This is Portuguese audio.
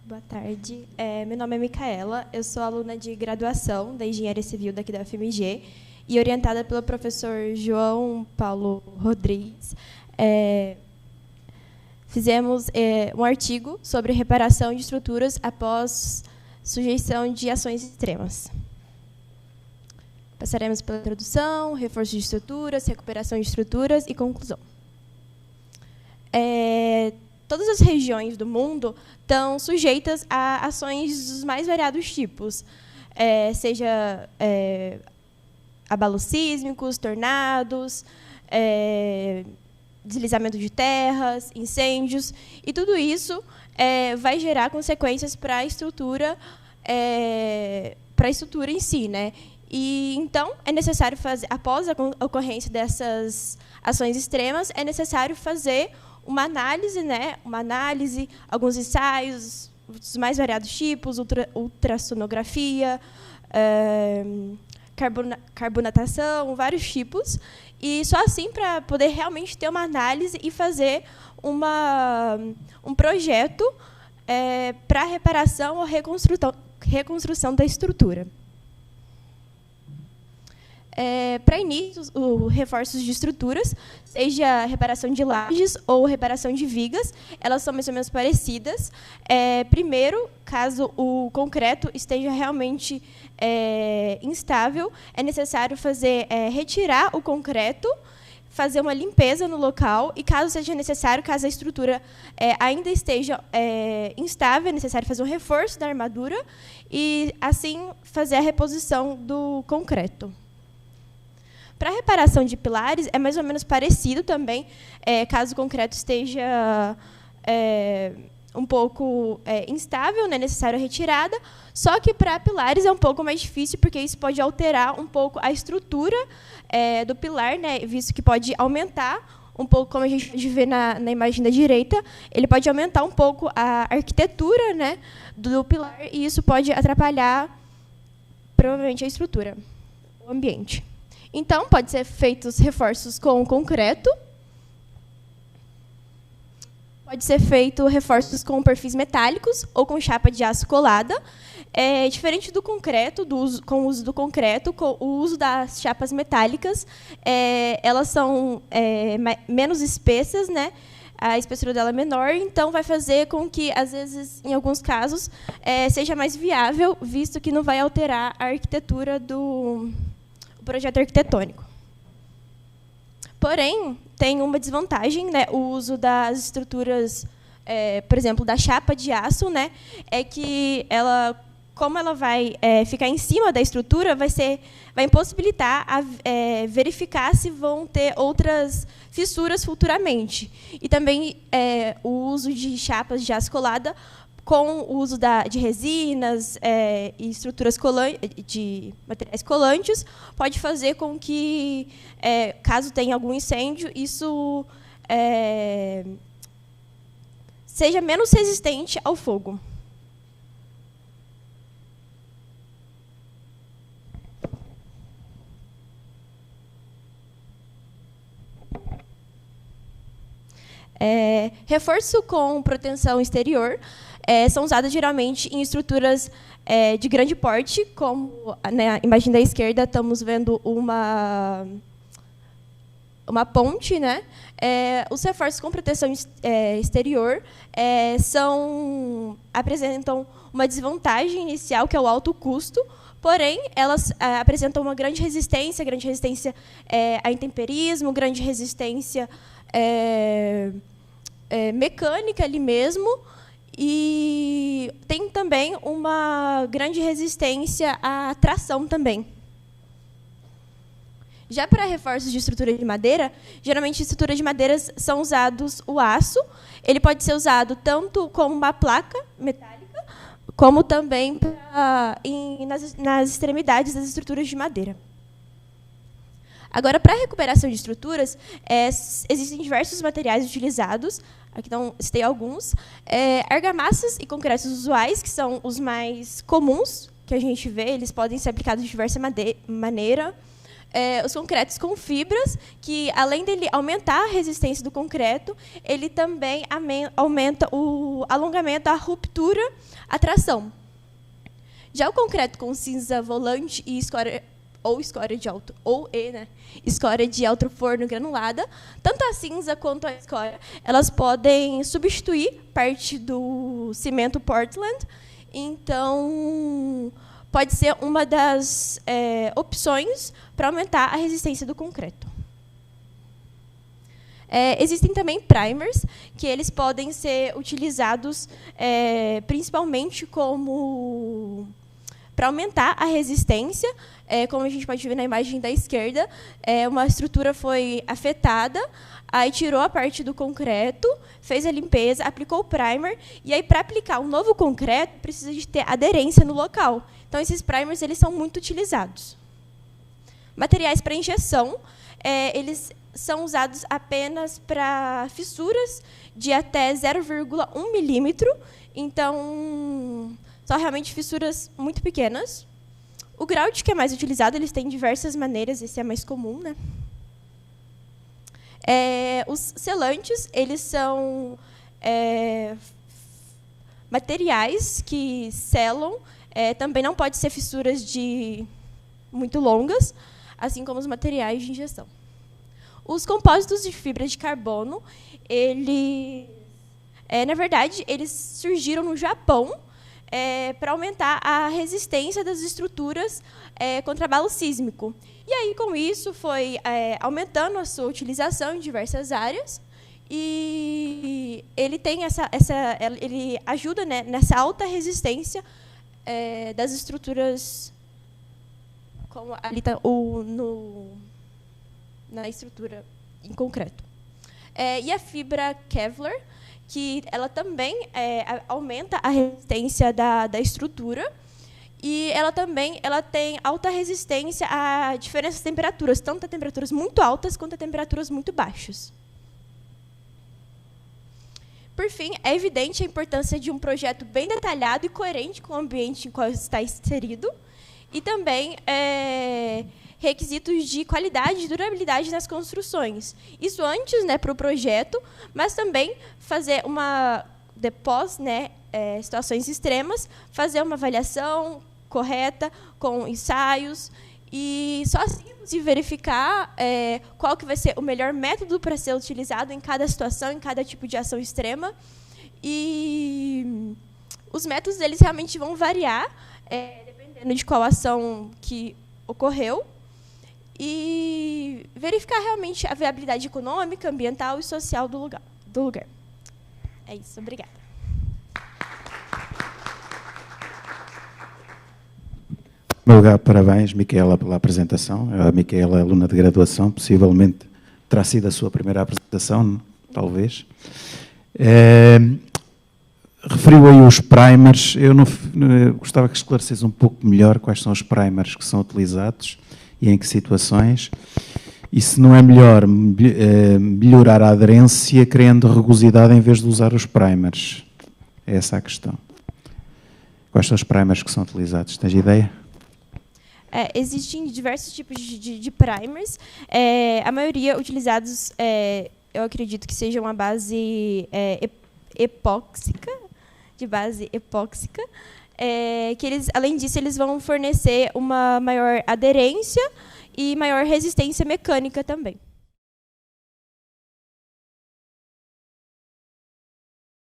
Boa tarde. Meu nome é Micaela, eu sou aluna de graduação da Engenharia Civil daqui da FMG e orientada pelo professor João Paulo Rodrigues. Fizemos um artigo sobre reparação de estruturas após sujeição de ações extremas. Passaremos pela introdução, reforço de estruturas, recuperação de estruturas e conclusão. Todas as regiões do mundo estão sujeitas a ações dos mais variados tipos, seja abalos sísmicos, tornados, deslizamento de terras, incêndios, e tudo isso vai gerar consequências para a estrutura em si, né? E então é necessário fazer, após a ocorrência dessas ações extremas, é necessário fazer uma análise, né? Alguns ensaios dos mais variados tipos, ultrassonografia, carbonatação, vários tipos, e só assim para poder realmente ter uma análise e fazer um projeto para reparação ou reconstrução da estrutura. Para início, os reforços de estruturas, seja reparação de lajes ou reparação de vigas, elas são mais ou menos parecidas. Primeiro, caso o concreto esteja realmente instável, é necessário retirar o concreto, fazer uma limpeza no local, e caso seja necessário, caso a estrutura ainda esteja instável, é necessário fazer um reforço da armadura e, assim, fazer a reposição do concreto. Para a reparação de pilares, é mais ou menos parecido também, caso o concreto esteja um pouco instável, né, necessário a retirada, só que para pilares é um pouco mais difícil, porque isso pode alterar um pouco a estrutura do pilar, né, visto que pode aumentar um pouco, como a gente pode ver na imagem da direita, ele pode aumentar um pouco a arquitetura, né, do pilar, e isso pode atrapalhar, provavelmente, a estrutura, o ambiente. Então, pode ser feitos reforços com concreto, pode ser feito reforços com perfis metálicos ou com chapa de aço colada. Diferente do concreto, com o uso do concreto, com o uso das chapas metálicas, elas são menos espessas, né? A espessura dela é menor, então vai fazer com que, às vezes, em alguns casos, seja mais viável, visto que não vai alterar a arquitetura do projeto arquitetônico. Porém, tem uma desvantagem, né? O uso das estruturas, por exemplo, da chapa de aço, né? É que como ela vai ficar em cima da estrutura, vai impossibilitar verificar se vão ter outras fissuras futuramente. E também o uso de chapas de aço colada, com o uso de resinas e estruturas de materiais colantes, pode fazer com que, caso tenha algum incêndio, isso seja menos resistente ao fogo. Reforço com proteção exterior são usadas geralmente em estruturas de grande porte, como na imagem da esquerda estamos vendo uma ponte, né? Os reforços com proteção exterior apresentam uma desvantagem inicial, que é o alto custo, porém, elas apresentam uma grande resistência a intemperismo, grande resistência mecânica ali mesmo, e tem também uma grande resistência à tração também. Já para reforços de estrutura de madeira, geralmente em estrutura de madeiras são usados o aço. Ele pode ser usado tanto como uma placa metálica, como também nas extremidades das estruturas de madeira. Agora, para a recuperação de estruturas, existem diversos materiais utilizados. Aqui não citei alguns. Argamassas e concretos usuais, que são os mais comuns que a gente vê. Eles podem ser aplicados de diversa maneira. os concretos com fibras, que além dele aumentar a resistência do concreto, ele também aumenta o alongamento, a ruptura, a tração. Já o concreto com cinza volante e escória escória de alto forno granulada, tanto a cinza quanto a escória, elas podem substituir parte do cimento Portland. Então, pode ser uma das opções para aumentar a resistência do concreto. Existem também primers, que eles podem ser utilizados principalmente como para aumentar a resistência. Como a gente pode ver na imagem da esquerda, uma estrutura foi afetada, aí tirou a parte do concreto, fez a limpeza, aplicou o primer, e aí, para aplicar um novo concreto, precisa de ter aderência no local. Então, esses primers eles são muito utilizados. Materiais para injeção, eles são usados apenas para fissuras de até 0,1 milímetro, então, são realmente fissuras muito pequenas. O grout, que é mais utilizado, eles têm diversas maneiras, esse é mais comum, né? Os selantes, eles são materiais que selam, também não pode ser fissuras muito longas, assim como os materiais de injeção. Os compósitos de fibra de carbono, na verdade, eles surgiram no Japão, para aumentar a resistência das estruturas contra abalo sísmico. E aí, com isso, foi aumentando a sua utilização em diversas áreas. E ele tem ele ajuda, né, nessa alta resistência das estruturas, como ali está na estrutura em concreto. E a fibra Kevlar, que ela também aumenta a resistência da estrutura, e ela tem alta resistência a diferentes temperaturas, tanto a temperaturas muito altas quanto a temperaturas muito baixas. Por fim, é evidente a importância de um projeto bem detalhado e coerente com o ambiente em qual está inserido, e também requisitos de qualidade e durabilidade nas construções. Isso antes, né, para o projeto, mas também fazer depois, né, situações extremas, fazer uma avaliação correta com ensaios, e só assim é possível verificar qual que vai ser o melhor método para ser utilizado em cada situação, em cada tipo de ação extrema. E os métodos eles realmente vão variar, dependendo de qual ação que ocorreu, e verificar realmente a viabilidade econômica, ambiental e social do lugar. É isso, obrigada. Em primeiro lugar, parabéns, Micaela, pela apresentação. A Micaela é aluna de graduação, possivelmente terá sido a sua primeira apresentação, talvez. Referiu aí os primers. Eu gostava que esclarecesse um pouco melhor quais são os primers que são utilizados e em que situações. E se não é melhor melhorar a aderência criando rugosidade em vez de usar os primers? É essa a questão. Quais são os primers que são utilizados? Tens ideia? Existem diversos tipos de primers. A maioria utilizados, eu acredito que sejam a base epóxica, de base epóxica, que eles, além disso, eles vão fornecer uma maior aderência e maior resistência mecânica também.